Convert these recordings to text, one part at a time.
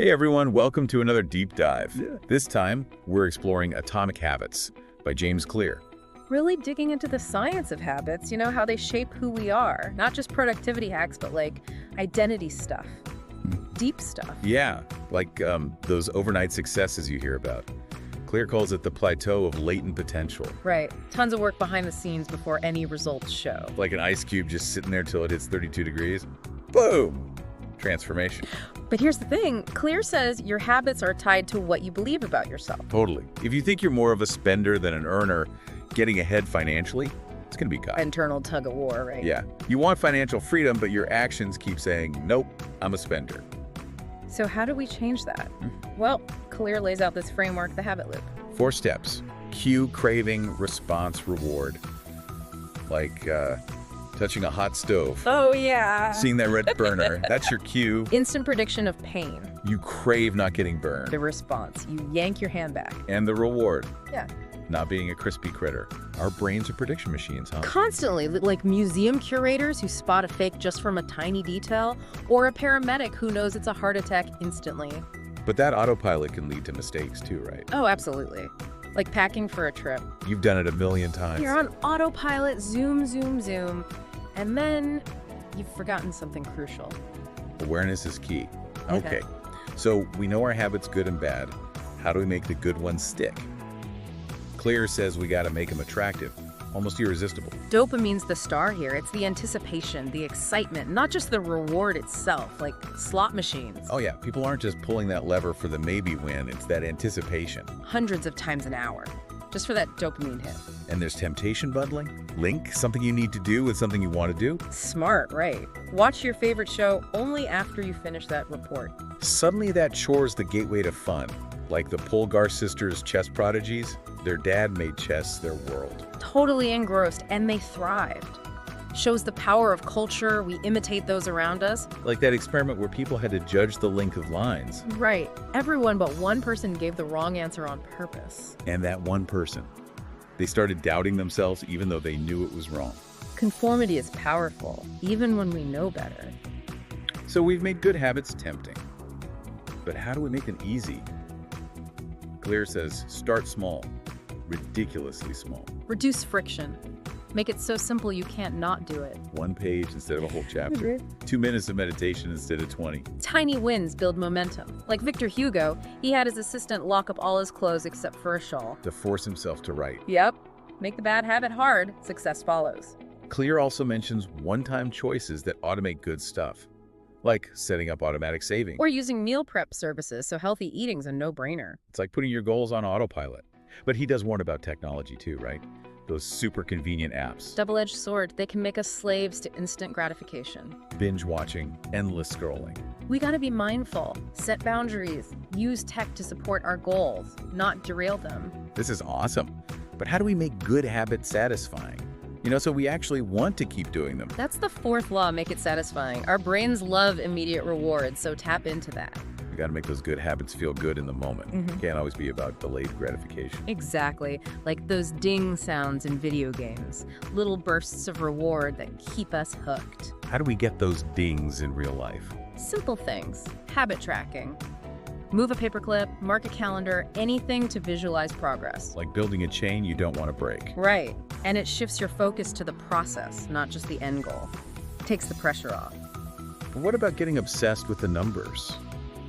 Hey everyone, welcome to another deep dive. Yeah. This time, we're exploring Atomic Habits by James Clear. Really digging into the science of habits, how they shape who we are. Not just productivity hacks, but like identity stuff, deep stuff. Yeah, like those overnight successes you hear about. Clear calls it the plateau of latent potential. Right. Tons of work behind the scenes before any results show. Like an ice cube just sitting there till it hits 32 degrees. Boom! Transformation. But here's the thing. Clear says your habits are tied to what you believe about yourself. Totally. If you think you're more of a spender than an earner, getting ahead financially, it's going to be cut. Internal tug of war, right? Yeah. You want financial freedom, but your actions keep saying, nope, I'm a spender. So how do we change that? Well, Clear lays out this framework, the habit loop. 4 steps. Cue, craving, response, reward. Like touching a hot stove. Oh, yeah. Seeing that red burner. That's your cue. Instant prediction of pain. You crave not getting burned. The response. You yank your hand back. And the reward. Yeah. Not being a crispy critter. Our brains are prediction machines, huh? Constantly, like museum curators who spot a fake just from a tiny detail, or a paramedic who knows it's a heart attack instantly. But that autopilot can lead to mistakes too, right? Oh, absolutely. Like packing for a trip. You've done it a million times. You're on autopilot, zoom, zoom, zoom, and then you've forgotten something crucial. Awareness is key. Okay. Okay. So we know our habits good and bad. How do we make the good ones stick? Clear says we got to make them attractive, almost irresistible. Dopamine's the star here. It's the anticipation, the excitement, not just the reward itself, like slot machines. Oh yeah, people aren't just pulling that lever for the maybe win, it's that anticipation. Hundreds of times an hour, just for that dopamine hit. And there's temptation bundling. Link something you need to do with something you want to do. Smart, right? Watch your favorite show only after you finish that report. Suddenly that chore's the gateway to fun. Like the Polgar sisters' chess prodigies. Their dad made chess their world. Totally engrossed, and they thrived. Shows the power of culture. We imitate those around us. Like that experiment where people had to judge the length of lines. Right. Everyone but one person gave the wrong answer on purpose. And that one person. They started doubting themselves even though they knew it was wrong. Conformity is powerful, even when we know better. So we've made good habits tempting. But how do we make them easy? Clear says start small, ridiculously small. Reduce friction. Make it so simple you can't not do it. 1 page instead of a whole chapter. 2 minutes of meditation instead of 20. Tiny wins build momentum. Like Victor Hugo, he had his assistant lock up all his clothes except for a shawl. To force himself to write. Yep. Make the bad habit hard, success follows. Clear also mentions one-time choices that automate good stuff. Like setting up automatic saving. Or using meal prep services, so healthy eating's a no-brainer. It's like putting your goals on autopilot. But he does warn about technology too, right? Those super convenient apps. Double-edged sword, they can make us slaves to instant gratification. Binge watching, endless scrolling. We gotta be mindful, set boundaries, use tech to support our goals, not derail them. This is awesome. But how do we make good habits satisfying? So we actually want to keep doing them. That's the 4th law, make it satisfying. Our brains love immediate rewards, so tap into that. We got to make those good habits feel good in the moment. Can't always be about delayed gratification. Exactly, like those ding sounds in video games. Little bursts of reward that keep us hooked. How do we get those dings in real life? Simple things. Habit tracking. Move a paperclip, mark a calendar, anything to visualize progress. Like building a chain you don't want to break. Right. And it shifts your focus to the process, not just the end goal. Takes the pressure off. But what about getting obsessed with the numbers?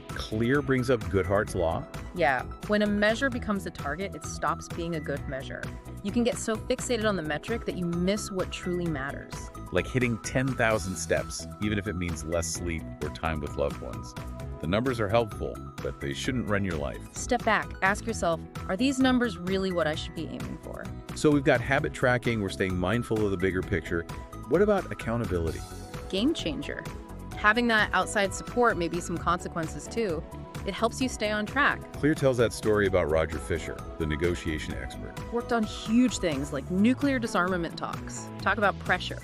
Clear brings up Goodhart's law. Yeah. When a measure becomes a target, it stops being a good measure. You can get so fixated on the metric that you miss what truly matters. Like hitting 10,000 steps, even if it means less sleep or time with loved ones. The numbers are helpful, but they shouldn't run your life. Step back, ask yourself, are these numbers really what I should be aiming for? So we've got habit tracking, we're staying mindful of the bigger picture. What about accountability? Game changer. Having that outside support, maybe some consequences too, it helps you stay on track. Clear tells that story about Roger Fisher, the negotiation expert. Worked on huge things like nuclear disarmament talks. Talk about pressure.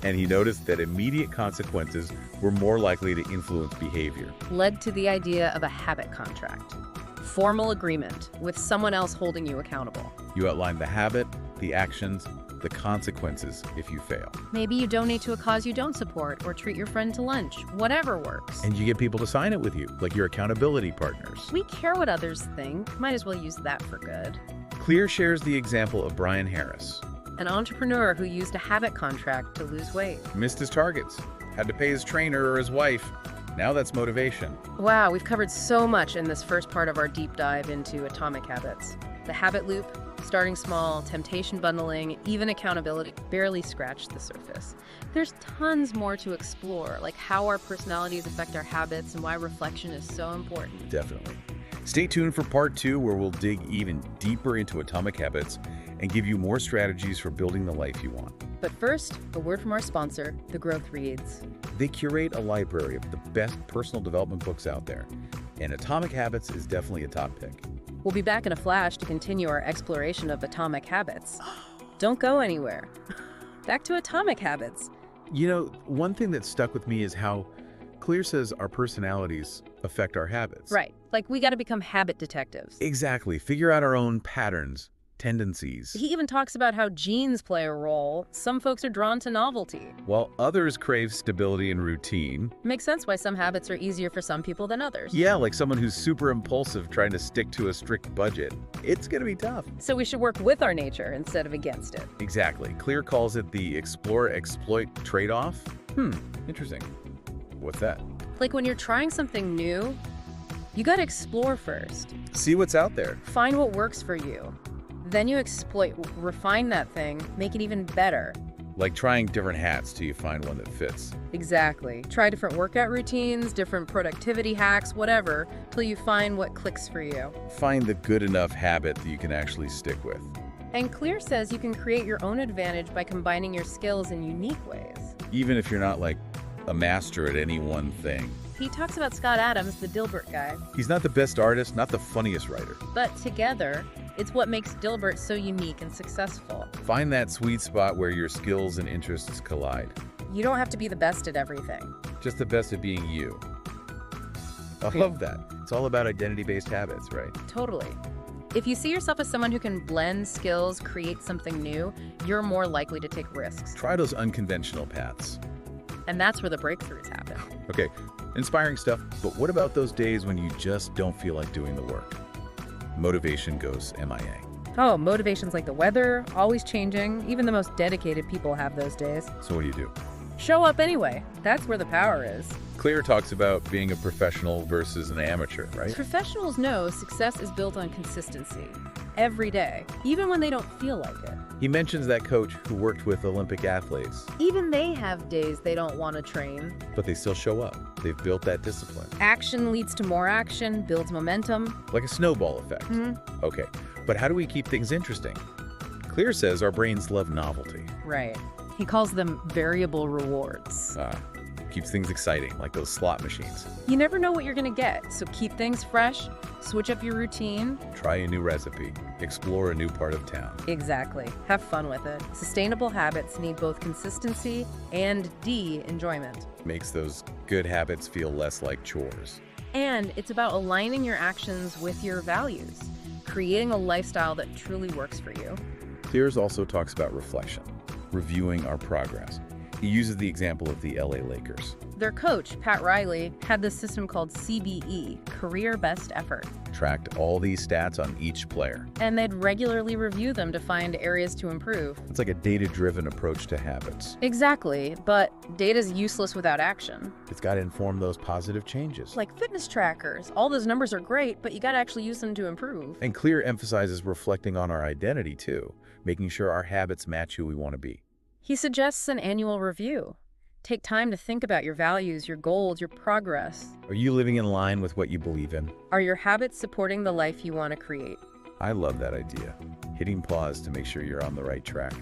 And he noticed that immediate consequences were more likely to influence behavior. Led to the idea of a habit contract. Formal agreement with someone else holding you accountable. You outline the habit, the actions, the consequences if you fail. Maybe you donate to a cause you don't support or treat your friend to lunch. Whatever works. And you get people to sign it with you, like your accountability partners. We care what others think. Might as well use that for good. Clear shares the example of Brian Harris. An entrepreneur who used a habit contract to lose weight. Missed his targets, had to pay his trainer or his wife. Now that's motivation. Wow, we've covered so much in this first part of our deep dive into atomic habits. The habit loop, starting small, temptation bundling, even accountability barely scratched the surface. There's tons more to explore, like how our personalities affect our habits and why reflection is so important. Definitely. Stay tuned for part 2, where we'll dig even deeper into atomic habits and give you more strategies for building the life you want. But first, a word from our sponsor, The Growth Reads. They curate a library of the best personal development books out there, and Atomic Habits is definitely a top pick. We'll be back in a flash to continue our exploration of atomic habits. Don't go anywhere. Back to atomic habits. You know, one thing that stuck with me is how Clear says our personalities affect our habits. Right. Like we got to become habit detectives. Exactly. Figure out our own patterns, tendencies. He even talks about how genes play a role. Some folks are drawn to novelty, while others crave stability and routine. Makes sense why some habits are easier for some people than others. Yeah, like someone who's super impulsive trying to stick to a strict budget. It's gonna be tough. So we should work with our nature instead of against it. Exactly. Clear calls it the explore-exploit trade-off. Interesting. What's that? Like when you're trying something new, you gotta explore first. See what's out there. Find what works for you. Then you exploit, refine that thing, make it even better. Like trying different hats till you find one that fits. Exactly. Try different workout routines, different productivity hacks, whatever, till you find what clicks for you. Find the good enough habit that you can actually stick with. And Clear says you can create your own advantage by combining your skills in unique ways. Even if you're not like a master at any one thing. He talks about Scott Adams, the Dilbert guy. He's not the best artist, not the funniest writer. But together, it's what makes Dilbert so unique and successful. Find that sweet spot where your skills and interests collide. You don't have to be the best at everything. Just the best at being you. I love that. It's all about identity-based habits, right? Totally. If you see yourself as someone who can blend skills, create something new, you're more likely to take risks. Try those unconventional paths. And that's where the breakthroughs happen. Okay, inspiring stuff, but what about those days when you just don't feel like doing the work? Motivation goes MIA. Oh, motivation's like the weather, always changing. Even the most dedicated people have those days. So what do? Show up anyway. That's where the power is. Clear talks about being a professional versus an amateur, right? Professionals know success is built on consistency. Every day, even when they don't feel like it. He mentions that coach who worked with Olympic athletes. Even they have days they don't want to train. But they still show up. They've built that discipline. Action leads to more action, builds momentum. Like a snowball effect. Okay, but how do we keep things interesting? Clear says our brains love novelty. Right. He calls them variable rewards. Keeps things exciting, like those slot machines. You never know what you're going to get, so keep things fresh, switch up your routine. Try a new recipe, explore a new part of town. Exactly. Have fun with it. Sustainable habits need both consistency and enjoyment. Makes those good habits feel less like chores. And it's about aligning your actions with your values, creating a lifestyle that truly works for you. Clears also talks about reflection, reviewing our progress. He uses the example of the LA Lakers. Their coach, Pat Riley, had this system called CBE, Career Best Effort. Tracked all these stats on each player. And they'd regularly review them to find areas to improve. It's like a data-driven approach to habits. Exactly, but data's useless without action. It's got to inform those positive changes. Like fitness trackers. All those numbers are great, but you got to actually use them to improve. And Clear emphasizes reflecting on our identity too, making sure our habits match who we want to be. He suggests an annual review. Take time to think about your values, your goals, your progress. Are you living in line with what you believe in? Are your habits supporting the life you want to create? I love that idea. Hitting pause to make sure you're on the right track.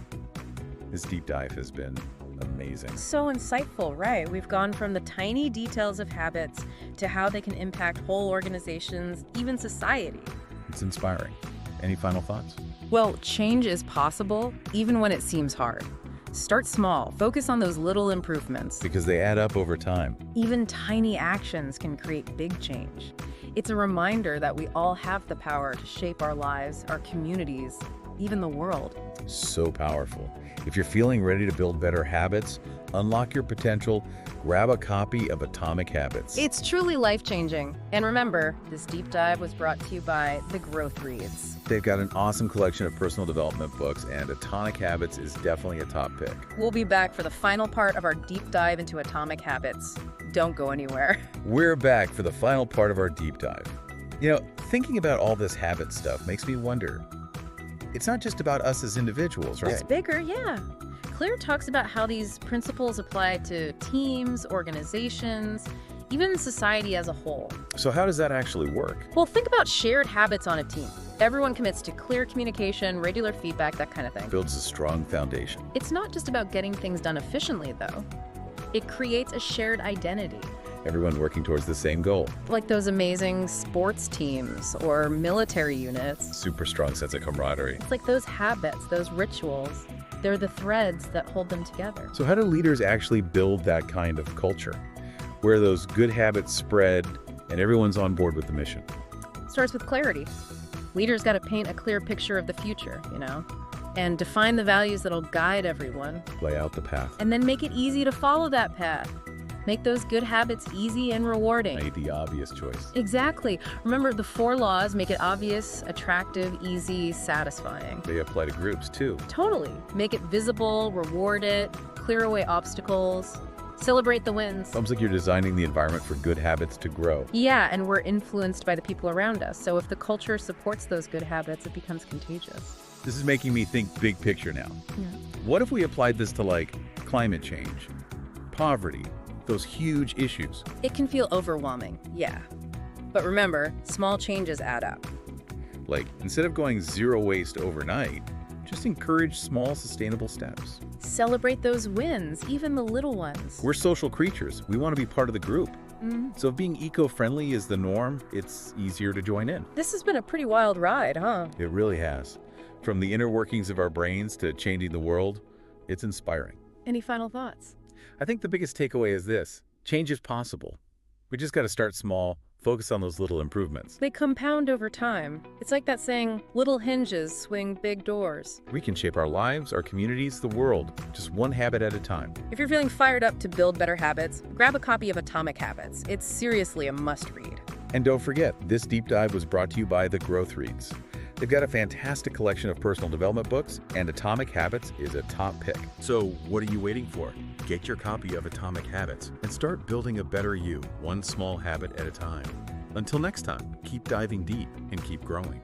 This deep dive has been amazing. So insightful, right? We've gone from the tiny details of habits to how they can impact whole organizations, even society. It's inspiring. Any final thoughts? Well, change is possible, even when it seems hard. Start small. Focus on those little improvements. Because they add up over time. Even tiny actions can create big change. It's a reminder that we all have the power to shape our lives, our communities, even the world. So powerful. If you're feeling ready to build better habits, unlock your potential, grab a copy of Atomic Habits. It's truly life-changing. And remember, this deep dive was brought to you by The Growth Reads. They've got an awesome collection of personal development books, and Atomic Habits is definitely a top pick. We'll be back for the final part of our deep dive into Atomic Habits. Don't go anywhere. We're back for the final part of our deep dive. You know, thinking about all this habit stuff makes me wonder. It's not just about us as individuals, right? It's bigger, yeah. Claire talks about how these principles apply to teams, organizations, even society as a whole. So how does that actually work? Well, think about shared habits on a team. Everyone commits to clear communication, regular feedback, that kind of thing. Builds a strong foundation. It's not just about getting things done efficiently, though. It creates a shared identity. Everyone working towards the same goal. Like those amazing sports teams or military units. Super strong sense of camaraderie. It's like those habits, those rituals. They're the threads that hold them together. So how do leaders actually build that kind of culture, where those good habits spread and everyone's on board with the mission? It starts with clarity. Leaders got to paint a clear picture of the future, and define the values that'll guide everyone. Lay out the path. And then make it easy to follow that path. Make those good habits easy and rewarding. Made the obvious choice. Exactly. Remember, the 4 laws: make it obvious, attractive, easy, satisfying. They apply to groups too. Totally. Make it visible, reward it, clear away obstacles, celebrate the wins. Sounds like you're designing the environment for good habits to grow. Yeah, and we're influenced by the people around us. So if the culture supports those good habits, it becomes contagious. This is making me think big picture now. Yeah. What if we applied this to, like, climate change, poverty, those huge issues? It can feel overwhelming, yeah. But remember, small changes add up. Like, instead of going zero waste overnight, just encourage small, sustainable steps. Celebrate those wins, even the little ones. We're social creatures. We want to be part of the group. Mhm. So if being eco-friendly is the norm, it's easier to join in. This has been a pretty wild ride, huh? It really has. From the inner workings of our brains to changing the world, it's inspiring. Any final thoughts? I think the biggest takeaway is this: change is possible. We just got to start small, focus on those little improvements. They compound over time. It's like that saying, little hinges swing big doors. We can shape our lives, our communities, the world, just one habit at a time. If you're feeling fired up to build better habits, grab a copy of Atomic Habits. It's seriously a must-read. And don't forget, this deep dive was brought to you by The Growth Reads. They've got a fantastic collection of personal development books, and Atomic Habits is a top pick. So what are you waiting for? Get your copy of Atomic Habits and start building a better you, one small habit at a time. Until next time, keep diving deep and keep growing.